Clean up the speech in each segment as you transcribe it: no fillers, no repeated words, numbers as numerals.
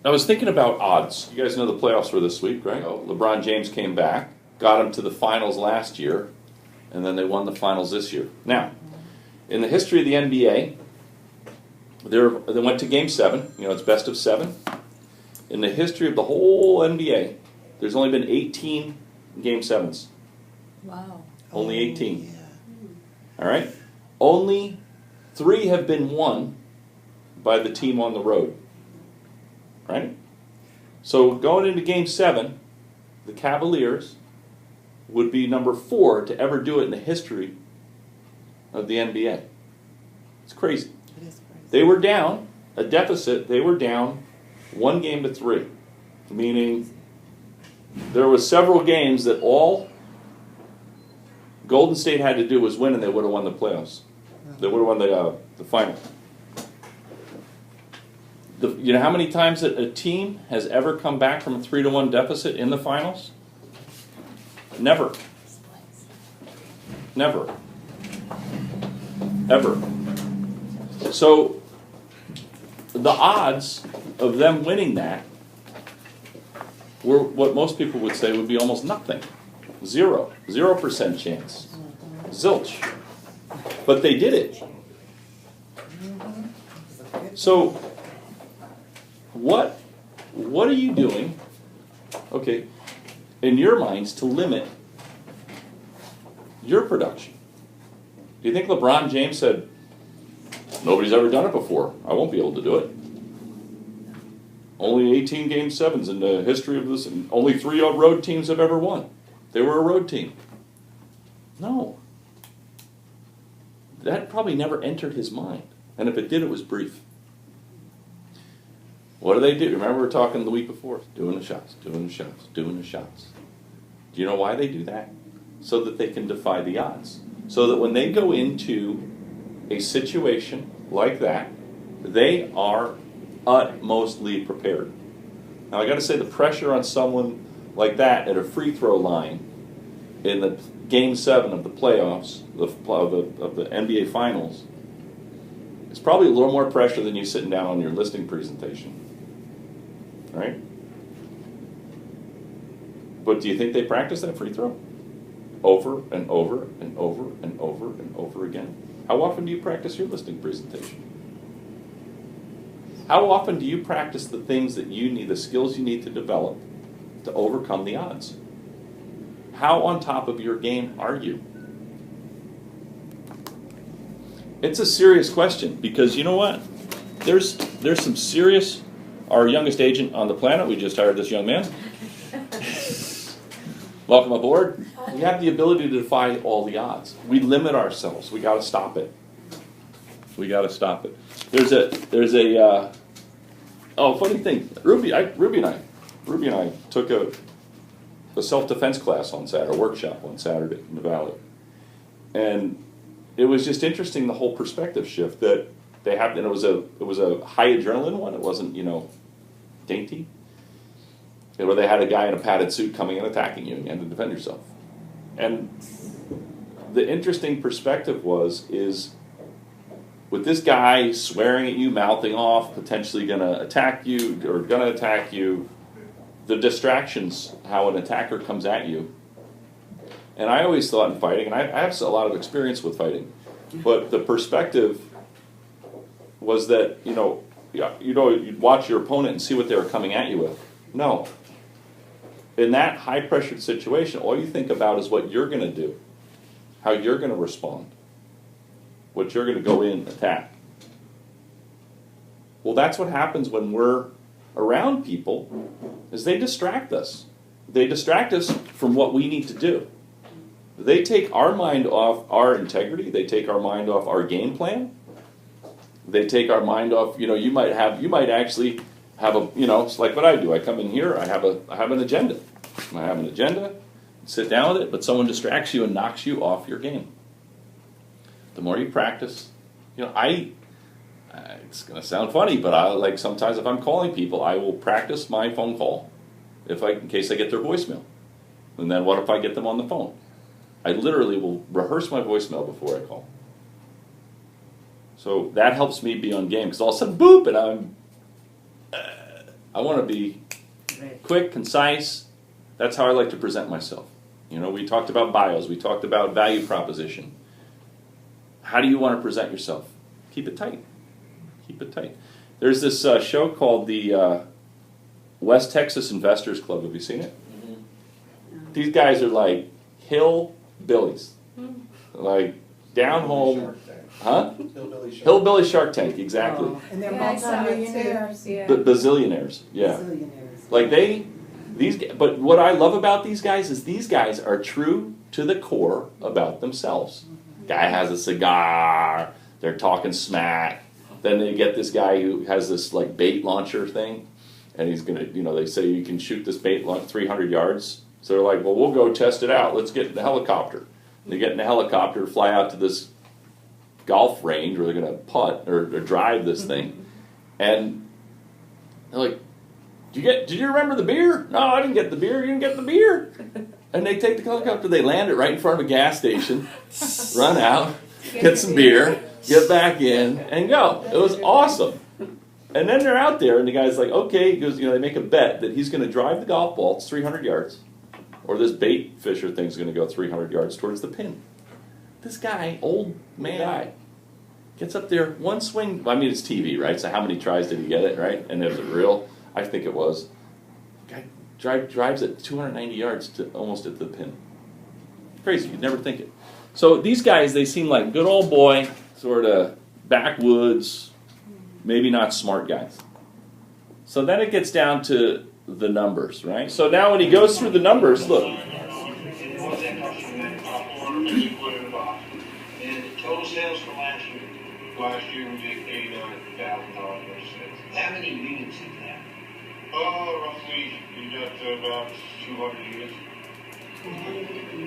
I was thinking about odds. You guys know the playoffs were this week, right? LeBron James came back, got him to the finals last year, and then they won the finals this year. Now, in the history of the NBA, they went to Game 7. You know, it's best of 7. In the history of the whole NBA, there's only been 18 Game 7s. Wow. Only 18. Yeah. All right? Only 3 have been won by the team on the road. Right? So going into Game 7, the Cavaliers would be number 4 to ever do it in the history of the NBA. It's crazy. It is crazy. They were down, a deficit, they were down 1-3. Meaning there were several games that all Golden State had to do was win and they would have won the playoffs. They would have won the final. You know how many times that a team has ever come back from a 3-1 deficit in the finals? Never. Never. Ever. So the odds of them winning that were what most people would say would be almost nothing. 0% chance. Zilch. But they did it. So what are you doing, okay, in your minds to limit your production? Do you think LeBron James said, nobody's ever done it before, I won't be able to do it? Only 18 Game 7s in the history of this, and only 3 road teams have ever won. They were a road team. No. That probably never entered his mind. And if it did, it was brief. What do they do? Remember we were talking the week before? Doing the shots, doing the shots, doing the shots. Do you know why they do that? So that they can defy the odds. So that when they go into a situation like that, they are utmostly prepared. Now I got to say the pressure on someone like that at a free throw line in the Game 7 of the playoffs, of the NBA Finals, it's probably a little more pressure than you sitting down on your listing presentation. Right? But do you think they practice that free throw? Over and over and over and over and over again. How often do you practice your listing presentation? How often do you practice the things that you need, the skills you need to develop to overcome the odds? How on top of your game are you? It's a serious question because you know what? There's some serious. Our youngest agent on the planet, we just hired this young man. Welcome aboard. We have the ability to defy all the odds. We limit ourselves. We got to stop it. We got to stop it. There's a funny thing. Ruby and I took a self-defense class on Saturday, a workshop on Saturday in the Valley, and it was just interesting the whole perspective shift that they had. And it was a high adrenaline one. It wasn't dainty. Where they had a guy in a padded suit coming and attacking you, and you had to defend yourself. And the interesting perspective is with this guy swearing at you, mouthing off, potentially going to attack you, the distractions, how an attacker comes at you. And I always thought in fighting, and I have a lot of experience with fighting, but the perspective was that, you'd watch your opponent and see what they were coming at you with. No. In that high-pressured situation, all you think about is what you're going to do, how you're going to respond, what you're going to go in and attack. Well, that's what happens when we're around people, is they distract us. They distract us from what we need to do. They take our mind off our integrity. They take our mind off our game plan. They take our mind off, you might actually have it's like what I do. I come in here, I have an agenda. I have an agenda, sit down with it, but someone distracts you and knocks you off your game. The more you practice, it's going to sound funny, but sometimes if I'm calling people, I will practice my phone call in case I get their voicemail. And then what if I get them on the phone? I literally will rehearse my voicemail before I call. So that helps me be on game, because all of a sudden, boop, and I want to be quick, concise. That's how I like to present myself. You know, we talked about bios. We talked about value proposition. How do you want to present yourself? Keep it tight. Keep it tight. There's this show called the West Texas Investors Club. Have you seen it? Mm-hmm. These guys are like hillbillies. Like down home. Huh? Hillbilly Shark Tank, exactly. Oh. And they're multi-millionaires. Bazillionaires, yeah. Like but what I love about these guys is these guys are true to the core about themselves. Guy has a cigar, they're talking smack. Then they get this guy who has this like bait launcher thing, and he's gonna, you know, they say you can shoot this bait launch 300 yards. So they're like, well, we'll go test it out. Let's get in the helicopter. And they get in the helicopter, fly out to this golf range where they're going to putt or drive this thing, and they're like, did you remember the beer? No, I didn't get the beer. You didn't get the beer. And they take the helicopter, they land it right in front of a gas station, run out, get some beer, get back in, and go. It was awesome. And then they're out there, and the guy's like, okay, he goes, you know, they make a bet that he's going to drive the golf ball, it's 300 yards, or this bait fisher thing's going to go 300 yards towards the pin. This guy, old man guy, gets up there, one swing. I mean, it's TV, right? So how many tries did he get it, right? And is it real? I think it was. Guy drives it 290 yards to almost at the pin. Crazy, you'd never think it. So these guys, they seem like good old boy, sort of backwoods, maybe not smart guys. So then it gets down to the numbers, right? So now when he goes through the numbers, look. Total sales for last year. Last year we did $89,000 worth of sales. How many units is that? Roughly we got about 200 units.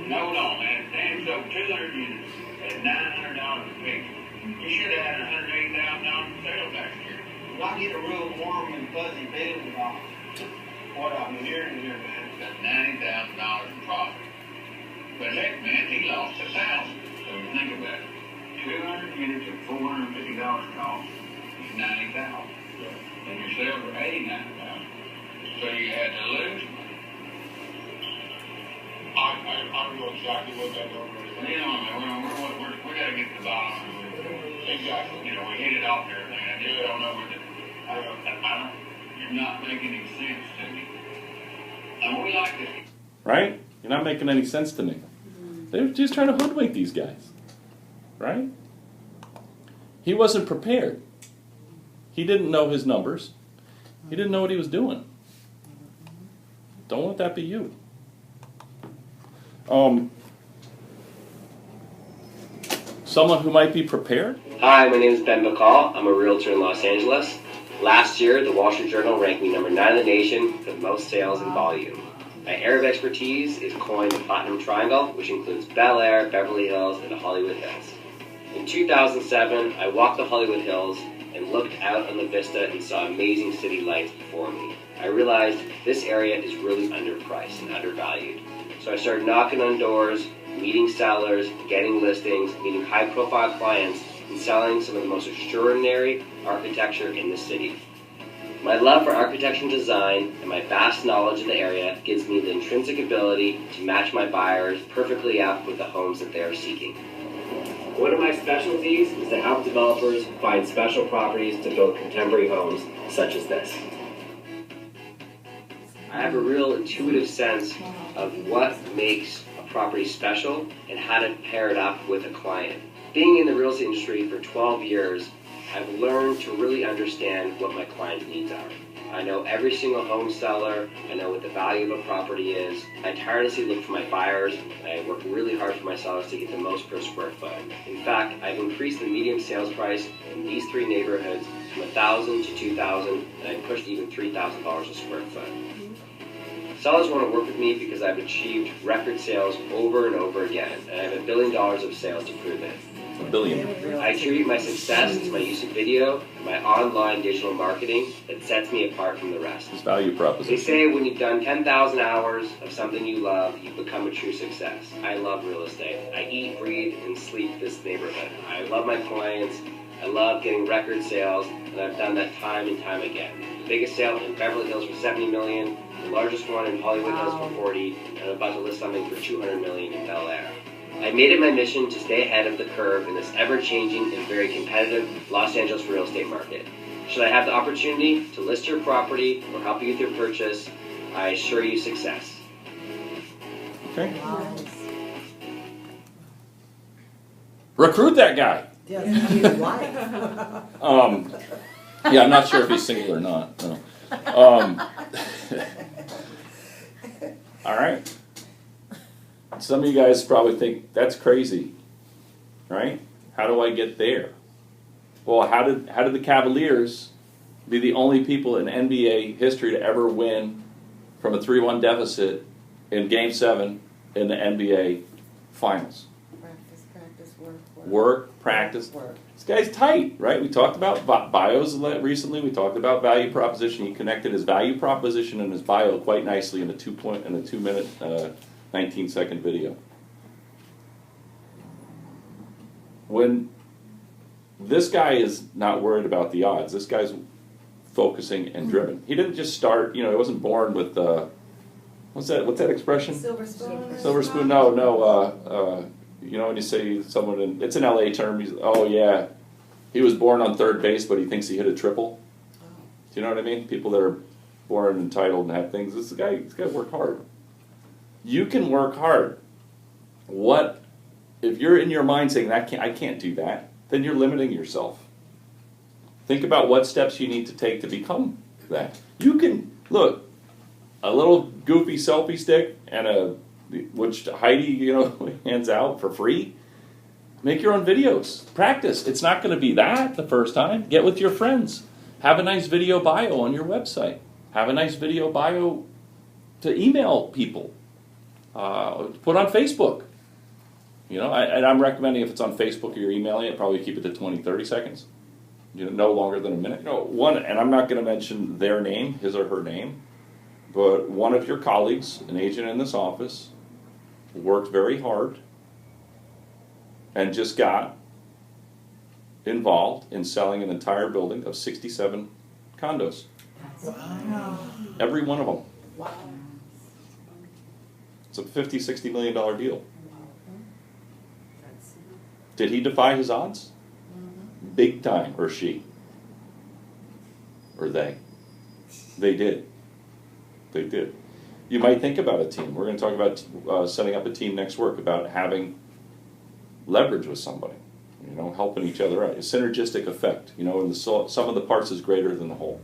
No, man. Dan sold 200 units at $900 a piece. You should have had $180,000 in sales last year. Well, I get a real warm and fuzzy feeling about what I'm hearing here, man. That's $90,000 in profit. But heck, man, he lost $1,000. So think about it. 200 units at $450 cost is $90,000. And your sales were $89,000. So you had to lose money. I don't know exactly what that number is. You know, we got to get to the bottom. Exactly. You know, we hit it off and everything. I just don't know where you're not making any sense to me. And we like this. Right? You're not making any sense to me. They're just trying to hoodwink these guys. Right? He wasn't prepared. He didn't know his numbers. He didn't know what he was doing. Don't let that be you. Someone who might be prepared? Hi, my name is Ben McCall. I'm a realtor in Los Angeles. Last year, the Wall Street Journal ranked me number 9 in the nation for the most sales and volume. My area of expertise is coined the Platinum Triangle, which includes Bel Air, Beverly Hills, and the Hollywood Hills. In 2007, I walked the Hollywood Hills and looked out on the vista and saw amazing city lights before me. I realized this area is really underpriced and undervalued. So I started knocking on doors, meeting sellers, getting listings, meeting high-profile clients, and selling some of the most extraordinary architecture in the city. My love for architecture and design and my vast knowledge of the area gives me the intrinsic ability to match my buyers perfectly up with the homes that they are seeking. One of my specialties is to help developers find special properties to build contemporary homes such as this. I have a real intuitive sense of what makes a property special and how to pair it up with a client. Being in the real estate industry for 12 years, I've learned to really understand what my clients' needs are. I know every single home seller. I know what the value of a property is. I tirelessly look for my buyers, and I work really hard for my sellers to get the most per square foot. In fact, I've increased the median sales price in these 3 neighborhoods from $1,000 to $2,000, and I pushed even $3,000 a square foot. Sellers want to work with me because I've achieved record sales over and over again, and I have $1 billion of sales to prove it. $1 billion. I attribute my success to my use of video and my online digital marketing that sets me apart from the rest. It's value proposition. They say when you've done 10,000 hours of something you love, you become a true success. I love real estate. I eat, breathe, and sleep this neighborhood. I love my clients. I love getting record sales, and I've done that time and time again. The biggest sale in Beverly Hills for $70 million, the largest one in Hollywood Hills for $40, and I'm about to list something for $200 million in Bel Air. I made it my mission to stay ahead of the curve in this ever-changing and very competitive Los Angeles real estate market. Should I have the opportunity to list your property or help you with your purchase, I assure you success. Okay. Wow. Recruit that guy. Yes, you like. Yeah, I'm not sure if he's single or not. No. All right. Some of you guys probably think that's crazy, right? How do I get there? Well, how did the Cavaliers be the only people in NBA history to ever win from a 3-1 deficit in Game 7 in the NBA Finals? Practice, Work, practice. work. This guy's tight, right? We talked about bios recently. We talked about value proposition. He connected his value proposition and his bio quite nicely in a 2-minute, 19-second video. When this guy is not worried about the odds, this guy's focusing and driven. He didn't just start. He wasn't born with what's that expression? Silver spoon. Silver spoon? No. When you say someone, it's an LA term. Oh yeah, he was born on third base, but he thinks he hit a triple. Do you know what I mean? People that are born entitled and have things. This guy work hard. You can work hard. What if you're in your mind saying I can't do that? Then you're limiting yourself. Think about what steps you need to take to become that. You can look a little goofy selfie stick and which Heidi, hands out for free. Make your own videos. Practice. It's not going to be that the first time. Get with your friends. Have a nice video bio on your website. Have a nice video bio to email people. Put on Facebook. And I'm recommending if it's on Facebook or you're emailing it, probably keep it to 20, 30 seconds. No longer than a minute. And I'm not going to mention their name, his or her name, but one of your colleagues, an agent in this office, worked very hard and just got involved in selling an entire building of 67 condos. Wow. Every one of them. Wow. It's a $50, $60 million deal. Did he defy his odds? Big time, or she? Or they? They did. They did. You might think about a team. We're going to talk about setting up a team next week, about having leverage with somebody, helping each other out. A synergistic effect, and the sum of the parts is greater than the whole.